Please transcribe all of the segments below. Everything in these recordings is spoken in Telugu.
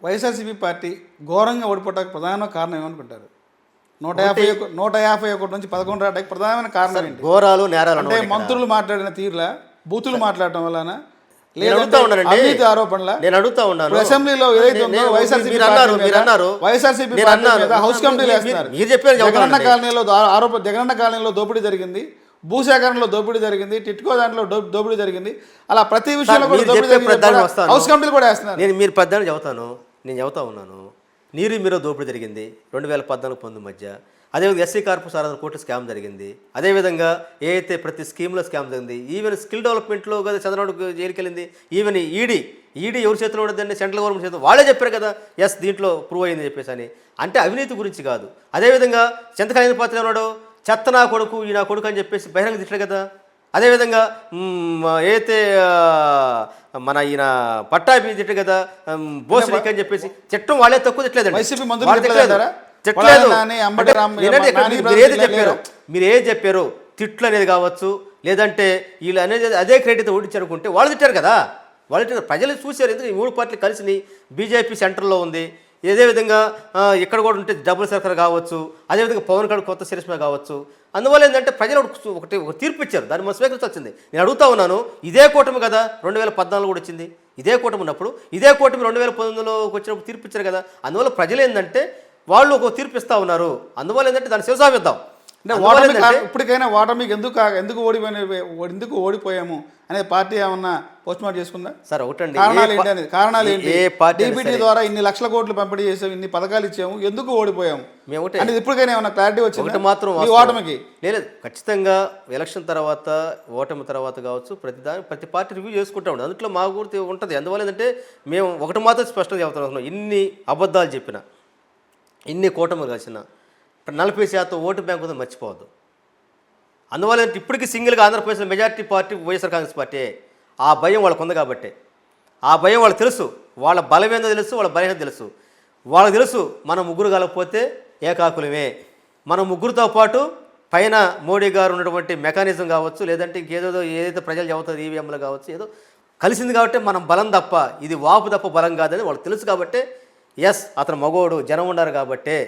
వైఎస్ఆర్సీపీ పార్టీ ఘోరంగా ఓడిపోవడానికి ప్రధాన కారణం ఏమనుకుంటారు? 151 నుంచి 11 రావడానికి ప్రధానమైన కారణం ఏంటి? ఘోరాలు నేరాలు అంటే మంత్రులు మాట్లాడిన తీరులా, బూతులు మాట్లాడటం వలన, నేను అడుగుతా ఉన్నాను. అసెంబ్లీలో ఏదైతే ఉందో వైఎస్ఆర్సీపీ హౌస్ కమిటీలు వేస్తున్నారు. జగనన్న కాలనీలో దోపిడీ జరిగింది, భూసేకరణలో దోపిడీ జరిగింది, టిట్కో దాంట్లో దోపిడీ జరిగింది, అలా ప్రతి విషయంలో కూడా దోపిడీ జరిగింది. హౌస్ కమిటీలు కూడా వేస్తున్నారు. మీరు పెద్దాన్ని చెబుతా ఉన్నాను. నీరు మీరు దోపిడీ జరిగింది 2014-19 మధ్య. అదేవిధంగా ఎస్సీ కార్పొరేషన్ 600 కోట్ల స్కామ్ జరిగింది. అదేవిధంగా ఏదైతే ప్రతి స్కీమ్లో స్కామ్ జరిగింది, ఈవెన్ స్కిల్ డెవలప్మెంట్లో కదా చంద్రబాబు జైలుకి వెళ్ళింది. ఈవెన్ ఈడీ ఎవరి చేతిలో ఉండదండి? సెంట్రల్ గవర్నమెంట్ చేతిలో. వాళ్ళే చెప్పారు కదా ఎస్ దీంట్లో ప్రూవ్ అయిందని చెప్పేసి అని. అంటే అవినీతి గురించి కాదు. అదేవిధంగా చింతకాయల పాత్ర ఉన్నాడు, చెత్త నా కొడుకు ఈ నా కొడుకు అని చెప్పేసి బహిరంగ తిట్టాడు కదా. అదేవిధంగా ఏదైతే మన ఈయన పట్టాభి తిట్టాడు కదా, బోసరికి అని చెప్పేసి తిట్టడం వాళ్ళే తక్కువ తిట్టలేదండి. మీరు ఏది చెప్పారు తిట్లు అనేది కావచ్చు, లేదంటే వీళ్ళు అనేది అదే క్రెడిట్ ఓడించారు అనుకుంటే వాళ్ళు తిట్టారు కదా. ప్రజలు చూశారు. ఎందుకు ఈ 3 పార్టీలు కలిసి బీజేపీ సెంటర్లో ఉంది. అదేవిధంగా ఇక్కడ కూడా ఉంటే డబుల్ సర్కార్ కావచ్చు, అదేవిధంగా పవన్ కళ్యాణ్ కొత్త సిరిస్మా కావచ్చు. అందువల్ల ఏంటంటే ప్రజలు ఒక తీర్పు ఇచ్చారు, దాన్ని మనం స్వీకరించాల్సింది. నేను అడుగుతా ఉన్నాను, ఇదే కూటమి కదా 2014 కూడా వచ్చింది, ఇదే కూటమి ఉన్నప్పుడు, ఇదే కూటమి 2019లో వచ్చినప్పుడు తీర్పు ఇచ్చారు కదా. అందువల్ల ప్రజలు ఏంటంటే వాళ్ళు ఒక తీర్పు ఇస్తూ ఉన్నారు. అందువల్ల ఏంటంటే దాన్ని శివసావిద్దాం. అంటే ఇప్పటికైనా ఓటమికి ఎందుకు ఓడిపోయాము అనే పార్టీ ఏమన్నా పోస్ట్ మార్టం చేసుకుందా సార్? ఒకటండి, కారణాలు ఏంటి? డీబీటీ ద్వారా ఇన్ని లక్షల కోట్లు పంపిణీ చేసాము, ఇన్ని పథకాలు ఇచ్చాము, ఎందుకు ఓడిపోయాము అనేది ఇప్పటికైనా ఏమన్నా క్లారిటీ వచ్చింది మాత్రం ఓటమికి? లేదు, ఖచ్చితంగా ఎలక్షన్ తర్వాత ఓటమి తర్వాత కావచ్చు ప్రతి పార్టీ రివ్యూ చేసుకుంటా ఉంటుంది. అందులో మా గుర్తు ఉంటుంది. అందువల్ల ఏంటంటే మేము ఒకటి మాత్రం స్పష్టంగా చెబుతున్నాం, ఇన్ని అబద్ధాలు చెప్పిన, ఇన్ని కూటములు కలిసిన 40% ఓటు బ్యాంక్ ఉందని మర్చిపోవద్దు. అందువల్ల ఇప్పటికీ సింగిల్గా ఆంధ్రప్రదేశ్లో majority party YSR Congress party. ఆ భయం వాళ్ళకు ఉంది కాబట్టి, ఆ భయం వాళ్ళకి తెలుసు, వాళ్ళ బలమేందో తెలుసు, వాళ్ళ బలహీనత తెలుసు. వాళ్ళకి తెలుసు మనం ముగ్గురు కలకపోతే ఏకాకులమే. మన ముగ్గురితో పాటు పైన మోడీ గారు ఉన్నటువంటి మెకానిజం కావచ్చు, లేదంటే ఇంకేదో ఏదైతే ప్రజలు చెబుతుంది ఈవీఎంలు కావచ్చు, ఏదో కలిసింది కాబట్టి మనం బలం తప్ప ఇది వాపు తప్ప బలం కాదని వాళ్ళకి తెలుసు. కాబట్టి ఎస్ అతను మగోడు జనం ఉన్నారు కాబట్టి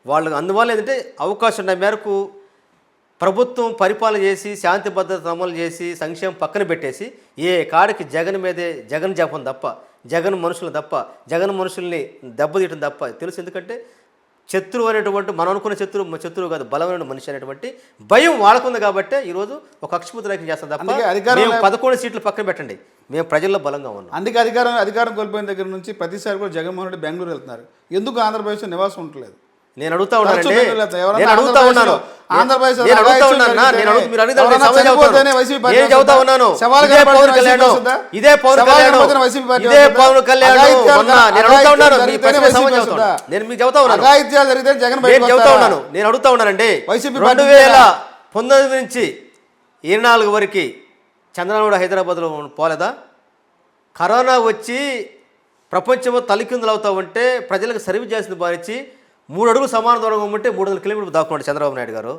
వాళ్ళు. అందువల్ల ఏంటంటే అవకాశం ఉన్న మేరకు ప్రభుత్వం పరిపాలన చేసి శాంతి భద్రత అమలు చేసి సంక్షేమం పక్కన పెట్టేసి ఏ కాడికి జగన్ మీదే జగన్ జపం తప్ప, జగన్ మనుషులు తప్ప, జగన్ మనుషుల్ని దెబ్బతీయటం తప్ప తెలుసు. ఎందుకంటే శత్రువు అనేటువంటి మనం అనుకున్న శత్రువు కాదు, బలమైన మనిషి అనేటువంటి భయం వాళ్ళకుంది కాబట్టి ఈరోజు ఒక అక్షపుత్ర రైకి చేస్తాం తప్ప. మేము 11 సీట్లు పక్కన పెట్టండి, మేము ప్రజల్లో బలంగా ఉన్నాం. అందుకే అధికారం కోల్పోయిన దగ్గర నుంచి ప్రతిసారి కూడా జగన్మోహన్ రెడ్డి బెంగళూరు వెళ్తున్నారు. ఎందుకు ఆంధ్రప్రదేశ్లో నివాసం ఉండట్లేదు? నేను అడుగుతా ఉన్నాను. వైసీపీ 2019 నుంచి 24 వరకు చంద్రబాబు హైదరాబాద్లో పోలేదా? కరోనా వచ్చి ప్రపంచంలో తలకిందులు అవుతా ఉంటే ప్రజలకు సర్వీస్ చేసింది భావించి 3 అడుగులు సమాన దూరంగా ఉంటే 300 కిలోమీటర్లు దాక్కున్నాడు చంద్రబాబు నాయుడు గారు.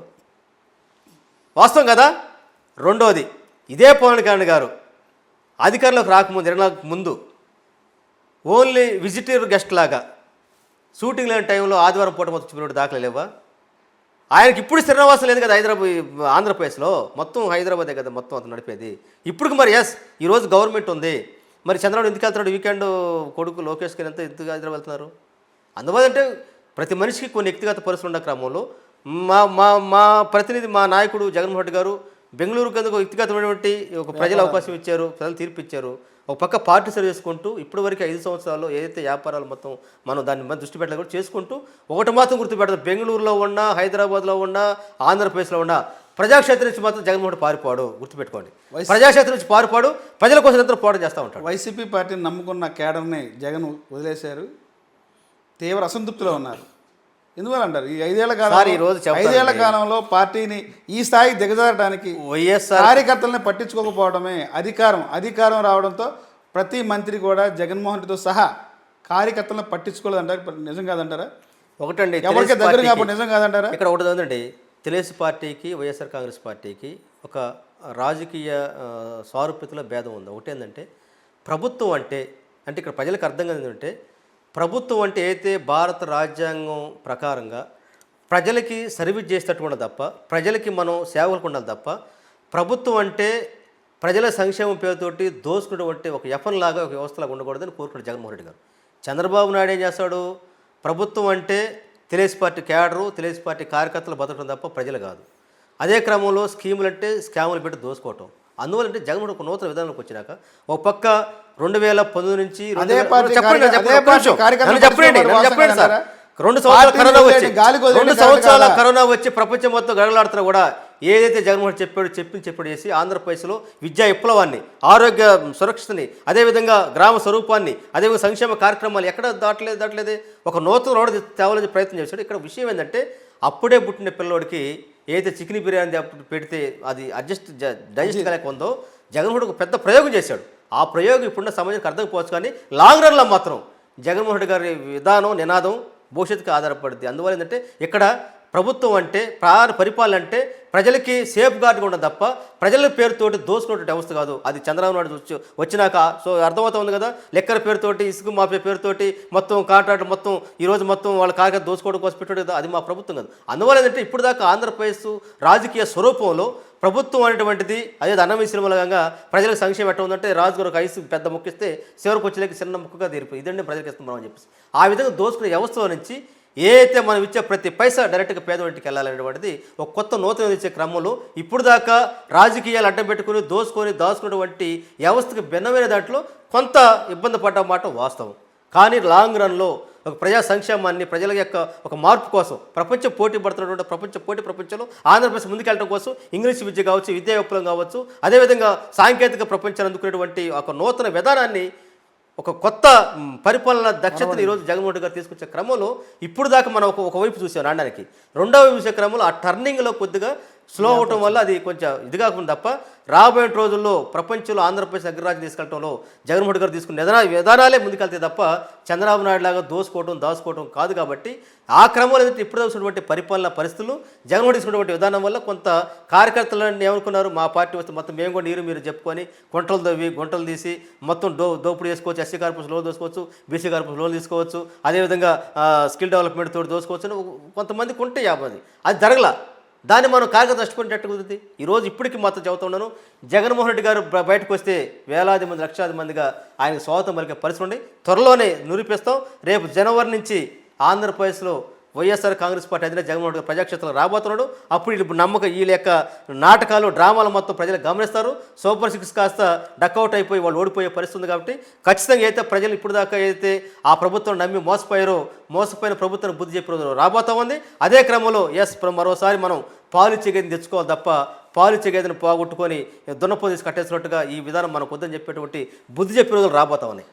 వాస్తవం కదా. రెండోది, ఇదే పవన్ కళ్యాణ్ గారు అధికారంలోకి రాకముందు 24 ముందు ఓన్లీ విజిటర్ గెస్ట్ లాగా షూటింగ్ లేని టైంలో ఆదివారం పూట మొత్తం చూపినట్టు దాఖలు లేవా? ఆయనకి ఇప్పుడు స్థిరనివాసం లేదు కదా ఆంధ్రప్రదేశ్లో, మొత్తం హైదరాబాదే కదా మొత్తం అతను నడిపేది. ఇప్పుడు మరి ఎస్ ఈరోజు గవర్నమెంట్ ఉంది, మరి చంద్రబాబు ఎందుకు వెళ్తున్నాడు? వీకెండ్ కొడుకు లోకేష్ గారు ఎందుకు హైదరాబాద్ వెళ్తున్నారు? అందువల్ల అంటే ప్రతి మనిషికి కొన్ని వ్యక్తిగత పరిస్థితులు ఉన్న క్రమంలో మా ప్రతినిధి మా నాయకుడు జగన్మోహన్ రెడ్డి గారు బెంగళూరు కింద వ్యక్తిగతమైనటువంటి ఒక ప్రజలు అవకాశం ఇచ్చారు, ప్రజలు తీర్పు ఇచ్చారు. ఒక పక్క పార్టీ సర్వ్ చేసుకుంటూ ఇప్పటి వరకు 5 సంవత్సరాల్లో ఏదైతే వ్యాపారాలు మొత్తం మనం దాని మీద దృష్టి పెట్టాలి కూడా చేసుకుంటూ ఒకటి మాత్రం గుర్తుపెడతారు, బెంగళూరులో ఉన్నా, హైదరాబాద్లో ఉన్నా, ఆంధ్రప్రదేశ్లో ఉన్నా ప్రజాక్షేత్రం నుంచి మాత్రం జగన్మోహన్ రెడ్డి పారిపోడు. గుర్తుపెట్టుకోండి, ప్రజాక్షేత్రం నుంచి పారిపోడు, ప్రజల కోసం ఎంతో పోరాటం చేస్తూ ఉంటాడు. వైసీపీ పార్టీని నమ్ముకున్న కేడర్ని జగన్ వదిలేశారు, తీవ్ర అసంతృప్తిలో ఉన్నారు. ఎందువల్ల అంటారు? ఈ 5 ఏళ్ల కాలంలో పార్టీని ఈ స్థాయికి దిగజారడానికి కార్యకర్తలని పట్టించుకోకపోవడమే అధికారం రావడంతో ప్రతి మంత్రి కూడా జగన్మోహన్ రెడ్డితో సహా కార్యకర్తలను పట్టించుకోలేదంటారు. నిజం కాదంటారా? ఒకటండి, ఎవరికి దగ్గర కాబట్టి నిజం కాదంటారా? ఇక్కడ ఒకటి ఉందండి, తెలుగు పార్టీకి వైఎస్ఆర్ కాంగ్రెస్ పార్టీకి ఒక రాజకీయ సారూప్యతలో భేదం ఉంది. ఒకటేంటంటే ప్రభుత్వం అంటే ఇక్కడ ప్రజలకు అర్థం కాదు ఏంటంటే ప్రభుత్వం అంటే అయితే భారత రాజ్యాంగం ప్రకారంగా ప్రజలకి సర్వీస్ చేసేటట్టు తప్ప, ప్రజలకి మనం సేవలకు ఉండాలి తప్ప, ప్రభుత్వం అంటే ప్రజల సంక్షేమం పేరుతోటి దోసుకున్నటువంటి ఒక ఎఫన్ లాగా ఒక వ్యవస్థలాగా ఉండకూడదని కోరుకున్నాడు జగన్మోహన్ రెడ్డి గారు. చంద్రబాబు నాయుడు ఏం చేస్తాడు? ప్రభుత్వం అంటే Telugu Desam party cadre, Telugu Desam party కార్యకర్తలు బతకడం తప్ప ప్రజలు కాదు. అదే క్రమంలో స్కీములు అంటే స్కాములు పెట్టి దోసుకోవటం. అందువల్ల జగన్మోహన్ ఒక నూతన విధానంలోకి వచ్చినాక ఒక పక్క 2019 నుంచి అదే పార్టీ చెప్పండి సార్, 2 సంవత్సరాల కరోనా వచ్చి ప్రపంచం మొత్తం గడలాడుతున్నా కూడా ఏదైతే జగన్మోహన్ చెప్పాడు చేసి ఆంధ్రప్రదేశ్లో విద్యా విప్లవాన్ని, ఆరోగ్య సురక్షితని, అదేవిధంగా గ్రామ స్వరూపాన్ని, అదేవిధంగా సంక్షేమ కార్యక్రమాలు ఎక్కడ దాటలేదే ఒక నూతన రోడ్ తేవాలని ప్రయత్నం చేశాడు. ఇక్కడ విషయం ఏంటంటే అప్పుడే పుట్టిన పిల్లోడికి ఏదైతే చికెన్ బిర్యానీ పెడితే అది డైజెస్ట్ కాలేక ఉందో జగన్మోహన్ ఒక పెద్ద ప్రయోగం చేశాడు. ఆ ప్రయోగం ఇప్పుడున్న సమాజానికి అర్థం పోవచ్చు, కానీ లాంగ్ రన్లో మాత్రం జగన్మోహన్ రెడ్డి గారి విధానం, నినాదం భవిష్యత్తుకి ఆధారపడుతుంది. అందువల్ల ఏంటంటే ఇక్కడ ప్రభుత్వం అంటే పరిపాలన అంటే ప్రజలకి సేఫ్ గార్డ్గా ఉండదు తప్ప ప్రజల పేరుతోటి దోసుకున్నటువంటి వ్యవస్థ కాదు. అది చంద్రబాబు నాయుడు వచ్చినాక సో అర్థమవుతుంది కదా. లెక్కల పేరుతోటి, ఇసుక మాఫియా పేరుతోటి మొత్తం కాంట్రాక్ట్ మొత్తం ఈరోజు మొత్తం వాళ్ళ కార్యకర్త దోసుకోవడం కోసం పెట్టాడు కదా, అది మా ప్రభుత్వం కాదు. అందువల్ల ఏంటంటే ఇప్పుడు దాకా ఆంధ్రప్రదేశ్ రాజకీయ స్వరూపంలో ప్రభుత్వం అనేటువంటిది అదే అన్నమీ సినిమాలుగా ప్రజలకు సంక్షేమం ఎట్లా ఉందంటే రాజుగారు ఒక ఐసు పెద్ద ముక్కిస్తే చివరికి వచ్చేలేక చిన్న ముక్కగా తీరిపోయి ఇదండి ప్రజలకు ఇస్తున్నాం అని చెప్పేసి ఆ విధంగా దోసుకునే వ్యవస్థలో నుంచి ఏదైతే మనం ఇచ్చే ప్రతి పైసా డైరెక్ట్గా పేదవాడికి వెళ్ళాలనేటువంటిది ఒక కొత్త నూతన ఇచ్చే క్రమంలో ఇప్పుడు దాకా రాజకీయాలు అడ్డం పెట్టుకుని దాచుకున్నటువంటి వ్యవస్థకు భిన్నమైన దాంట్లో కొంత ఇబ్బంది పడ్డ మాట వాస్తవం. కానీ లాంగ్ రన్లో ఒక ప్రజా సంక్షేమాన్ని, ప్రజల యొక్క ఒక మార్పు కోసం ప్రపంచం పోటీ పడుతున్నటువంటి ప్రపంచంలో ఆంధ్రప్రదేశ్ ముందుకెళ్ళడం కోసం ఇంగ్లీష్ విద్య కావచ్చు, విద్యా విప్లవం కావచ్చు, అదేవిధంగా సాంకేతిక ప్రపంచాన్ని అందుకునేటువంటి ఒక నూతన విధానాన్ని, ఒక కొత్త పరిపాలన దక్షతను ఈరోజు జగన్మోహన్ రెడ్డి గారు తీసుకొచ్చే క్రమంలో ఇప్పుడు దాకా మనం ఒకవైపు చూసాం రావడానికి, రెండవ వైపు చూసే క్రమంలో ఆ టర్నింగ్లో కొద్దిగా స్లో అవటం వల్ల అది కొంచెం ఇది కాకుండా తప్ప రాబోయే రోజుల్లో ప్రపంచంలో ఆంధ్రప్రదేశ్ అగ్రరాజ్యం తీసుకెళ్ళటంలో జగన్మోహన్ రెడ్డి గారు తీసుకున్న విధానాలే ముందుకెళ్తే తప్ప చంద్రబాబు నాయుడు లాగా దాచుకోవటం కాదు. కాబట్టి ఆ క్రమంలో ఏంటంటే ఇప్పుడు చూసినటువంటి పరిపాలన పరిస్థితులు జగన్మోహన్ తీసుకున్నటువంటి విధానం వల్ల కొంత కార్యకర్తలను ఏమనుకున్నారు, మా పార్టీ వస్తే మొత్తం మేము కూడా మీరు చెప్పుకొని గుంటలు తీసి మొత్తం దోపిడీ చేసుకోవచ్చు, ఎస్సీ కార్పొరేషన్ లోన్ తీసుకోవచ్చు, బీసీ కార్పొరేషన్ లోన్ తీసుకోవచ్చు, అదేవిధంగా స్కిల్ డెవలప్మెంట్ తోటి దోసుకోవచ్చు అని కొంతమందికి ఉంటే అది జరగల. దాన్ని మనం కార్యకర్త నష్టపోయినట్టు కుదిరింది. ఈరోజు ఇప్పటికీ మాత్రం చెబుతున్నాను, జగన్మోహన్ రెడ్డి గారు బయటకు వస్తే వేలాది మంది, లక్షలాది మందిగా ఆయనకు స్వాగతం పలికే పరిస్థితి ఉండి త్వరలోనే నిరూపిస్తాం. రేపు జనవరి నుంచి ఆంధ్రప్రదేశ్లో వైఎస్ఆర్ కాంగ్రెస్ పార్టీ అధినేత జగన్మోహన్ రెడ్డి ప్రజాక్షేత్రంలో రాబోతున్నాడు. అప్పుడు వీళ్ళ యొక్క నాటకాలు, డ్రామాలు మొత్తం ప్రజలు గమనిస్తారు. సూపర్ 6 కాస్త డక్అవుట్ అయిపోయి వాళ్ళు ఓడిపోయే పరిస్థితి ఉంది. కాబట్టి ఖచ్చితంగా అయితే ప్రజలు ఇప్పుడు దాకా ఏదైతే ఆ ప్రభుత్వం నమ్మి మోసపోయిన ప్రభుత్వాన్ని బుద్ధి చెప్పే రోజు రాబోతా ఉంది. అదే క్రమంలో మరోసారి మనం పాలిచ్చే గేదెని తెచ్చుకోవాలి తప్ప పాలిచ్చే గేదెని పోగొట్టుకొని దున్నపోతీసి కట్టేసినట్టుగా ఈ విధానం మనకు వద్దని చెప్పేటువంటి బుద్ధి చెప్పే రోజులు రాబోతా ఉన్నాయి.